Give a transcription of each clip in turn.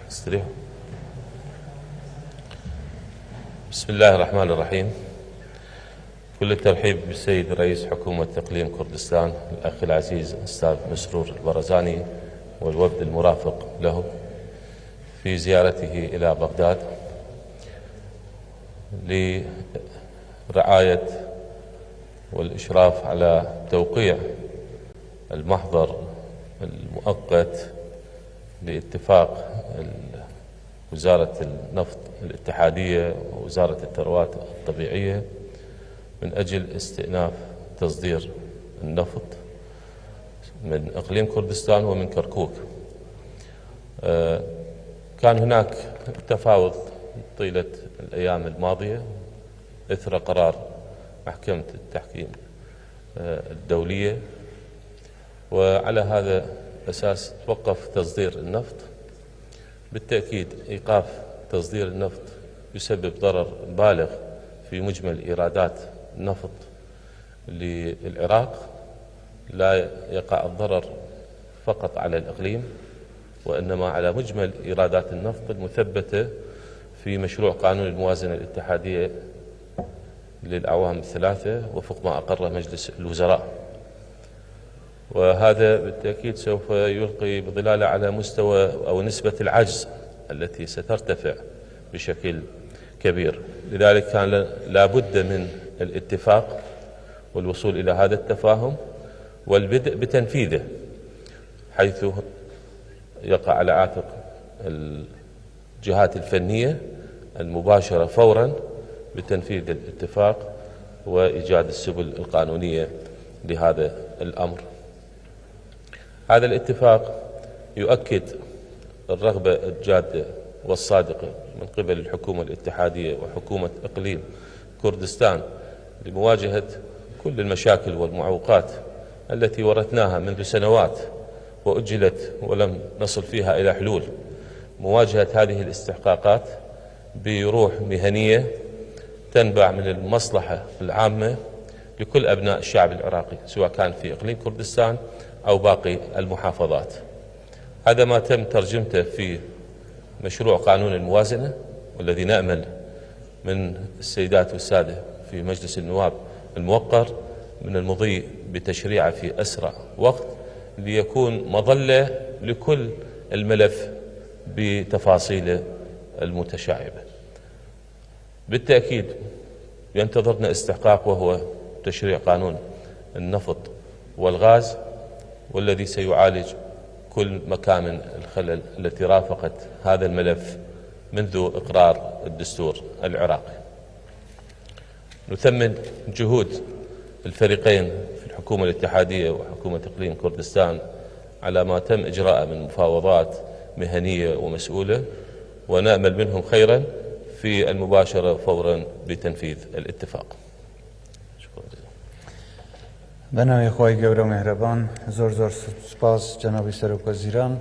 استريحوا. بسم الله الرحمن الرحيم. كل الترحيب بالسيد رئيس حكومة إقليم كردستان الأخ العزيز الأستاذ مسرور البرزاني والوفد المرافق له في زيارته إلى بغداد لرعاية والإشراف على توقيع المحضر المؤقت لاتفاق وزارة النفط الاتحادية ووزارة الثروات الطبيعية من أجل استئناف تصدير النفط من إقليم كردستان ومن كركوك. كان هناك تفاوض طيلة الأيام الماضية إثر قرار محكمة التحكيم الدولية، وعلى هذا الأساس توقف تصدير النفط. بالتأكيد إيقاف تصدير النفط يسبب ضرر بالغ في مجمل إيرادات النفط للعراق. لا يقع الضرر فقط على الإقليم وإنما على مجمل إيرادات النفط المثبتة في مشروع قانون الموازنة الاتحادية للأعوام الثلاثة وفق ما أقره مجلس الوزراء، وهذا بالتأكيد سوف يلقي بظلاله على مستوى أو نسبة العجز التي سترتفع بشكل كبير. لذلك كان لابد من الاتفاق والوصول إلى هذا التفاهم والبدء بتنفيذه، حيث يقع على عاتق الجهات الفنية المباشرة فورا بتنفيذ الاتفاق وإيجاد السبل القانونية لهذا الأمر. هذا الاتفاق يؤكد الرغبة الجادة والصادقة من قبل الحكومة الاتحادية وحكومة إقليم كردستان لمواجهة كل المشاكل والمعوقات التي ورثناها منذ سنوات وأجلت ولم نصل فيها إلى حلول. مواجهة هذه الاستحقاقات بروح مهنية تنبع من المصلحة العامة لكل أبناء الشعب العراقي، سواء كان في إقليم كردستان أو باقي المحافظات. هذا ما تم ترجمته في مشروع قانون الموازنة، والذي نأمل من السيدات والسادة في مجلس النواب الموقر من المضي بتشريعه في أسرع وقت ليكون مظلة لكل الملف بتفاصيله المتشعبة. بالتأكيد ينتظرنا استحقاق وهو تشريع قانون النفط والغاز، والذي سيعالج كل مكامن الخلل التي رافقت هذا الملف منذ إقرار الدستور العراقي. نثمن جهود الفريقين في الحكومة الاتحادية وحكومة إقليم كردستان على ما تم إجراءه من مفاوضات مهنية ومسؤولة، ونأمل منهم خيرا في المباشرة فورا بتنفيذ الاتفاق. شكرا جزيلا. بناوی خواهی گەورە و مهربان، زۆر سپاس جنابی سەرۆک وەزیران.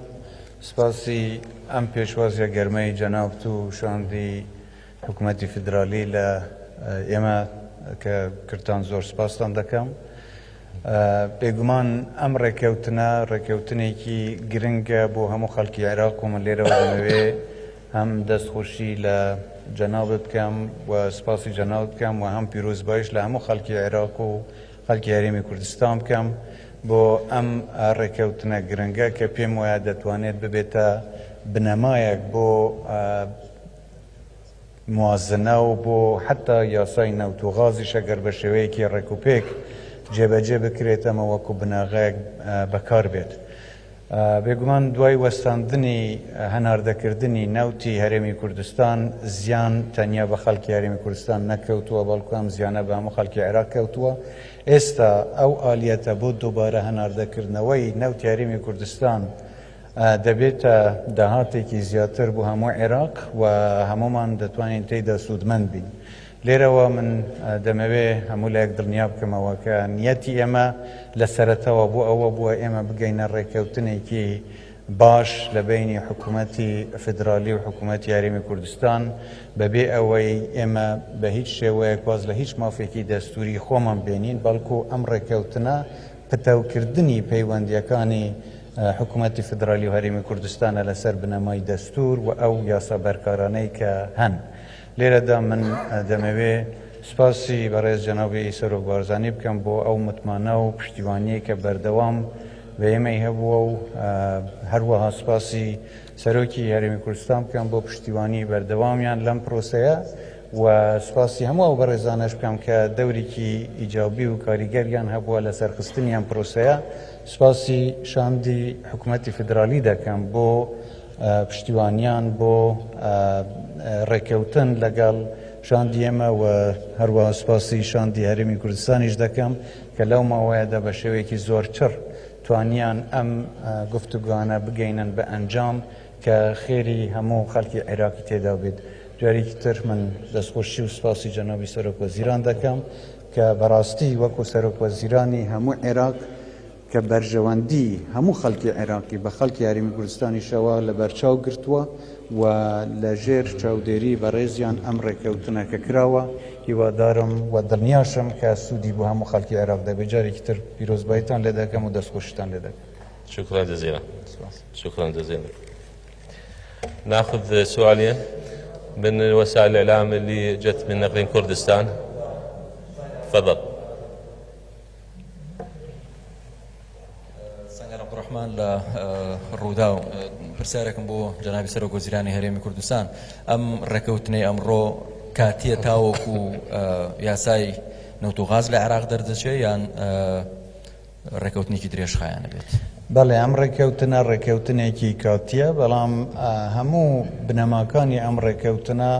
سپاسی ئەم پێشوازیە گەرمەی جەناب و شاندی حکوومەتی فیدرالی لە ئێمە کە کردان زۆر سپاسان دەکەم. بێگومان ئەم ڕێکەوتنێکی گرنگە بۆ هەموو خەڵکی عێراق و من لێرەوە دەمەوێ هەم دەستخۆشی لە جەنابت بکەم و سپاسی جەنابت بکەم و هەم پیرۆزبایش لە هەموو خەڵکی عێراق و خەڵکی هەرێمی کوردستان بکەم بۆ ئەم ڕێکەوتنە گرنگە کە پێم وایە دەتوانێت ببێتە بنەمایەک بۆ موازنە و بۆ حتا یاسای نەوت و غازیش ئەگەر بە شێوەیەکی ڕێکوپێک جێبەجێ بکرێتەمە وەکو بناغەیەک بەکار بێت. بێگومان دوای وەستاندنی هەناردەکردنی نەوتی هەرێمی کوردستان زیان تەنیا بە خەڵکی هەرێمی کوردستان نەکەوتووە، بەڵکو ئەم زیانە بە هەموو خەڵکی عێراق کەوتووە. ئێستا ئەو ئالیەتە بۆ دووبارە هەناردەکردنەوەی نەوتی هەرێمی کوردستان دەبێتە داهاتێکی زیاتر بۆ هەموو عێراق و هەمومان دەتوانین تێیدا سوودمەند بین. لێرەوە من دەمەوێ هەموو لایەک دڵنیا بکەمەوە کە نیەتی ئێمە لە سەرەتەوە بۆ ئەوە بووە ئێمە بگەینە ڕێکەوتنێکی باش لە بینی حکوومەتی فیدرالی و حکوومەتی هەرێمی کوردستان بەبێ ئەوەی ئێمە بە هیچ شێوەیەک واز لە هیچ مافێکی دەستوری خۆمان بێنین، بەڵکو ئەم ڕێکەوتنە پتەوکردنی پەیوەندیەکانی حکوومەتی فدرالی و هەرێمی کوردستانە لەسەر بنەمای دەستور و ئەو یاسا بەرکارانەی کە هەن. لێرەدا من دەمەوێ سپاسی بەڕێز جەنابی سەرۆک بارزانانی بکەم بۆ ئەو متمانە و پشتیوانیە کە بەردەوام بە ئێمەی هەبووە و هەروەها سپاسی سەرۆکی هەرێمی کوردستان بکەم بۆ پشتیوانی بەردەوامیان لەم پرۆسەیە و سپاسی هەموو ئەو بەڕێزانەش بکەم کە دەورێکی ئیجابی و کاریگەریان هەبووە لە سەرخستنیان پرۆسەیە. سپاسی شاندی حکوومەتی فدرالی دەکەم بۆ پشتیوانیان بۆ ڕێکەوتن لەگەڵ شاندی ئێمە و هەروەها سپاسی شاندی هەرێمی کوردستانیش دەکەم کە لەو ماوەیەدا بە شێوەیەکی زۆر چڕ توانیان ئەم گفتوگوانە بگەینن بە ئەنجام کە خێری هەموو خەڵکی عێراقی تێدا بێت. جارێکی تر من دەستخۆشی و سپاسی جەنابی سەرۆک وەزیران دەکەم کە بەڕاستی وەکو سەرۆک وەزیرانی هەموو عێراق کە بەرژەوەندی هەموو خەڵکی عێراقی بە خەڵکی هەرێمی کوردستانیشەوە لە بەرچاو گرتووە و لە ژێر چاودێری بەڕێزیان ئەم ڕێکەوتنەکە کراوە. هیوادارم و دڵنیاشم کە سوودی بۆ هەموو خەڵکی عێراق دەبێت. جارێکی تر پیرۆزباییتان لێ دەکەم و دەستخۆشتان لێ دەکەم. شكرا جزيلا. شكرا جزيلا. ناخذ سؤالين من وسائل الإعلام اللي جت من نقرين كردستان. تفضل. سنگر عبدالرحمن للروداو برسالكم بو جنابي سەرۆک وەزیرانی هەرێمی کوردستان ئەم ڕێکەوتنەی ئەمڕۆ کاتیە تاوەکو یاسای نەوت و غاز لە عێراق دەردەچێت یان ڕێکەوتنێکی درێژخایانە بێت؟ بەڵێ ئەم ڕێکەوتنە ڕێکەوتنێکی کاتیە، بەڵام هەموو بنەماکانی ئەم ڕێکەوتنە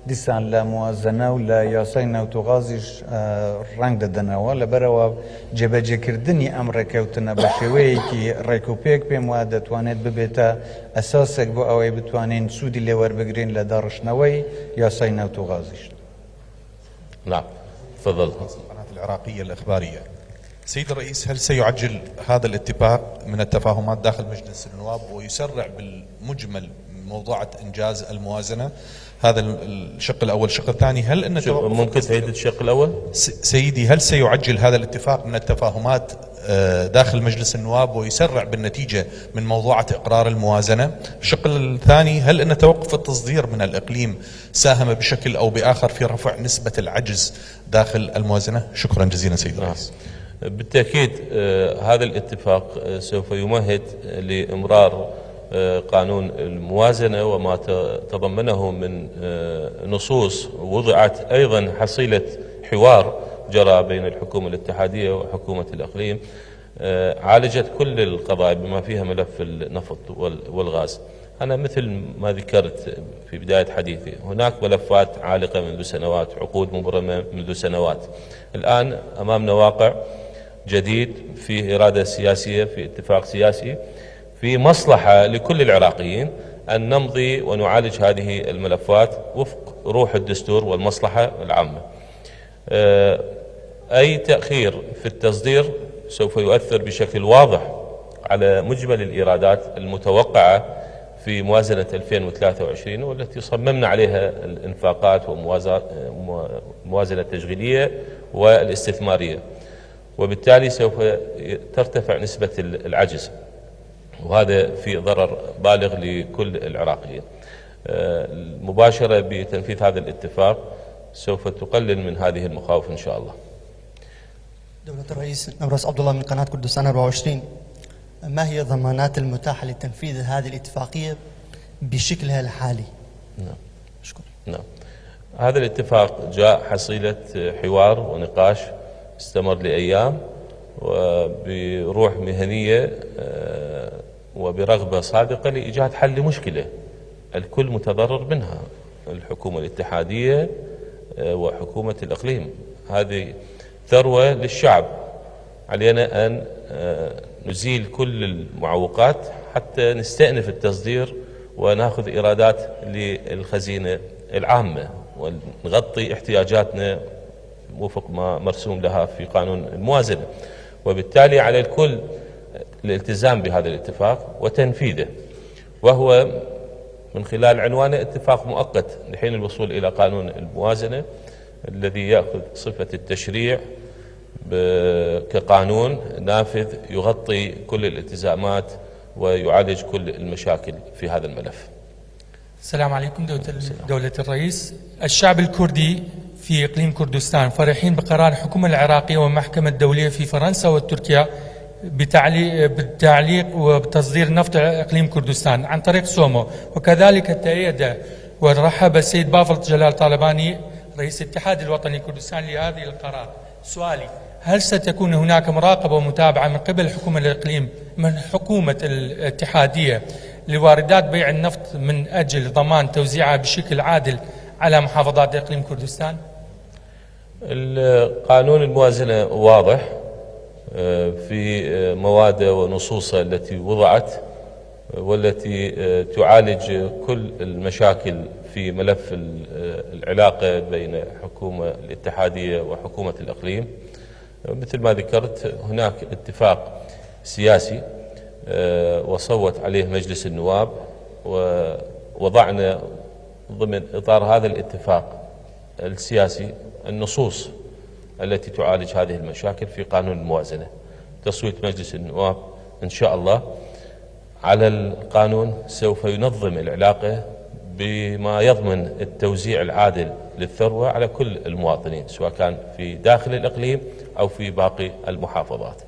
دیسان لە موازنە و لە یاسای نەوت و غازیش ڕنگ دەدەنەوە. لەبەرەوە جێبەجێکردنی ئەم ڕێکەوتنە بە شێوەیەکی ڕێکوپێک پێم وایە دەتوانێت ببێتە ئەساسێک بۆ ئەوەی بتوانین سوودی لێوەربگرین لە داڕشنەوەی یاسای نەوت و غازیش. نعم تفضل. القناة العراقية الإخبارية. سيد الرئيس، هل سيعجل هذا الاتفاق من التفاهمات داخل مجلس النواب ويسرع بالمجمل موضوعة إنجاز الموازنة؟ هذا الشق الأول. الشق الثاني، هل أن ممكن تعيد الشق الأول؟ سيدي، هل سيعجل هذا الاتفاق من التفاهمات داخل مجلس النواب ويسرع بالنتيجة من موضوعة إقرار الموازنة؟ الشق الثاني، هل أن توقف التصدير من الإقليم ساهم بشكل أو بآخر في رفع نسبة العجز داخل الموازنة؟ شكرا جزيلا سيد الرئيس. بالتأكيد هذا الاتفاق سوف يمهد لإمرار قانون الموازنة وما تضمنه من نصوص وضعت أيضا حصيلة حوار جرى بين الحكومة الاتحادية وحكومة الإقليم عالجت كل القضايا بما فيها ملف النفط والغاز. أنا مثل ما ذكرت في بداية حديثي، هناك ملفات عالقة منذ سنوات، عقود مبرمة منذ سنوات. الآن أمامنا واقع جديد فيه إرادة سياسية، في اتفاق سياسي، في مصلحة لكل العراقيين أن نمضي ونعالج هذه الملفات وفق روح الدستور والمصلحة العامة. أي تأخير في التصدير سوف يؤثر بشكل واضح على مجمل الإيرادات المتوقعة في موازنة 2023 والتي صممنا عليها الإنفاقات وموازنة التشغيلية والاستثمارية، وبالتالي سوف ترتفع نسبة العجز، وهذا في ضرر بالغ لكل العراقيين. المباشرة بتنفيذ هذا الاتفاق سوف تقلل من هذه المخاوف إن شاء الله. دولة الرئيس نورس عبد الله من قناة كردستان 24، ما هي الضمانات المتاحة لتنفيذ هذه الاتفاقية بشكلها الحالي؟ نعم. شكرا. نعم. هذا الاتفاق جاء حصيلة حوار ونقاش استمر لأيام وبروح مهنية وبرغبة صادقة لإيجاد حل لمشكلة الكل متضرر منها، الحكومة الاتحادية وحكومة الإقليم. هذه ثروة للشعب، علينا أن نزيل كل المعوقات حتى نستأنف التصدير ونأخذ إيرادات للخزينة العامة ونغطي احتياجاتنا وفق ما مرسوم لها في قانون الموازنة. وبالتالي على الكل الالتزام بهذا الاتفاق وتنفيذه، وهو من خلال عنوانه اتفاق مؤقت لحين الوصول إلى قانون الموازنة الذي يأخذ صفة التشريع كقانون نافذ يغطي كل الالتزامات ويعالج كل المشاكل في هذا الملف. السلام عليكم دولة الرئيس. الشعب الكردي في إقليم كردستان فرحين بقرار الحكومة العراقية والمحكمة الدولية في فرنسا وتركيا بالتعليق وبتصدير نفط إقليم كردستان عن طريق سومو، وكذلك تأيد ورحب السيد بافل جلال طالباني رئيس الاتحاد الوطني كردستان لهذه القرار. سؤالي: هل ستكون هناك مراقبة ومتابعة من قبل حكومة الإقليم من حكومة الاتحادية لواردات بيع النفط من أجل ضمان توزيعها بشكل عادل على محافظات إقليم كردستان؟ القانون الموازنة واضح في مواده ونصوصه التي وضعت والتي تعالج كل المشاكل في ملف العلاقة بين حكومة الاتحادية وحكومة الإقليم. مثل ما ذكرت هناك اتفاق سياسي وصوت عليه مجلس النواب، ووضعنا ضمن إطار هذا الاتفاق السياسي النصوص التي تعالج هذه المشاكل في قانون الموازنة. تصويت مجلس النواب إن شاء الله على القانون سوف ينظم العلاقة بما يضمن التوزيع العادل للثروة على كل المواطنين، سواء كان في داخل الإقليم أو في باقي المحافظات.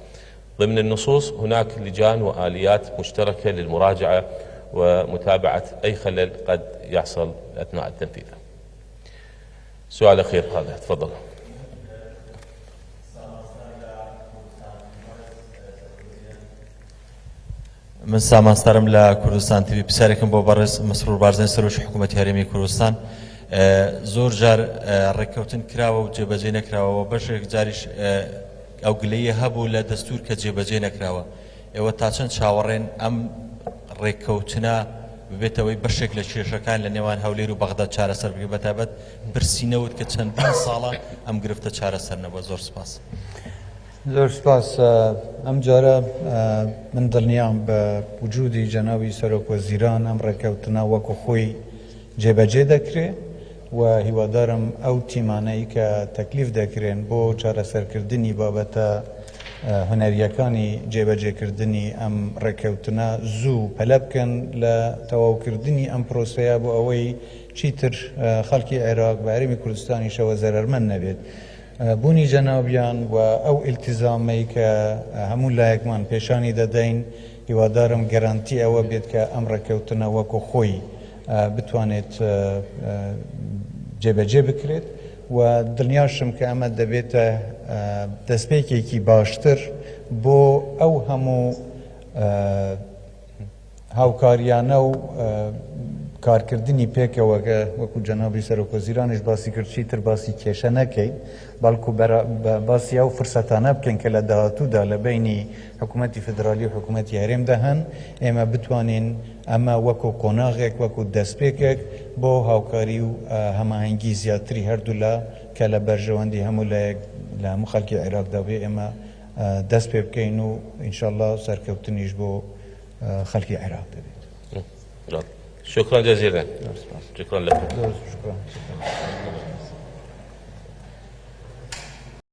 ضمن النصوص هناك لجان وآليات مشتركة للمراجعة ومتابعة أي خلل قد يحصل أثناء التنفيذ. سؤال أخير هذا، تفضل. من سامانسترم لا كردستان تبي بساركم ببرز مسرور بارزين سروش حكومة هرمي كردستان زور جار ركوتن كراوة وجبجين كراوة وبشر جاريش أو قلية هبو لدستور كجبجين كراوة وتاشن شاورين أم ركوتنا ببيتوي بشكل شيرشة كان لنيوان هوليرو بغداد شارع سر بتابت برسينوت كتشن بين صالة أم قرفت شارع سر نبى زور سباس. زۆر سپاس. ئەم جارە من دڵنیام بە وجودی جەناوی سەرۆک وەزیران ئەم ڕێکەوتنە وەکو خۆی جێبەجێ دەکرێ و هیوادارم ئەو تیمانەی کە تەکلیف دەکرێن بۆ چارەسەرکردنی بابەتە هونەریەکانی جێبەجێکردنی ئەم ڕێکەوتنە زوو پەلە بکەن لە تەواوکردنی ئەم پرۆسەیە بۆ ئەوەی چیتر خەڵکی عێراق بە هەرێمی کوردستانیشەوە زەرەرمەند نەبێت. بوونی جەنابیان و ئەو ئیلتیزامی کە هەموو لایەکمان پێشانی دەدەین هیوادارم گەرانتی ئەوە بێت کە ئەم ڕێکەوتنە وەکو خۆی بتوانێت جێبەجێ بکرێت و دڵنیاشم کە ئەمە دەبێتە دەستپێکێکی باشتر بۆ ئەو هەموو هاوکاریانە و کارکردنی پێکەوەگە وەکو جەنابی سەرۆکوەزیرانش باسی کرد چیتر باسی کێشە نەکەین بەڵکو باسی ئەو فرسەتانە بکەین کە لە داهاتوودا لە بینی حکوومەتی فدرالی و حکوومەتی هەرێمدا هەن ئێمە بتوانین ئەمە وەکو قۆناغێک وەکو دەستپێکێک بۆ هاوکاری و هەماهەنگی زیاتری هەردوو لە کە لە بەرژەوەندی هەموو لایەک لە هەموو خەڵکی عێراقدا بێ ئێمە دەست پێ بکەین و ئینشاءالله سەرکەوتنیش بۆ خەڵکی عێراق دەبێت. شكرا جزيلا. شكرا لكم. شكرا.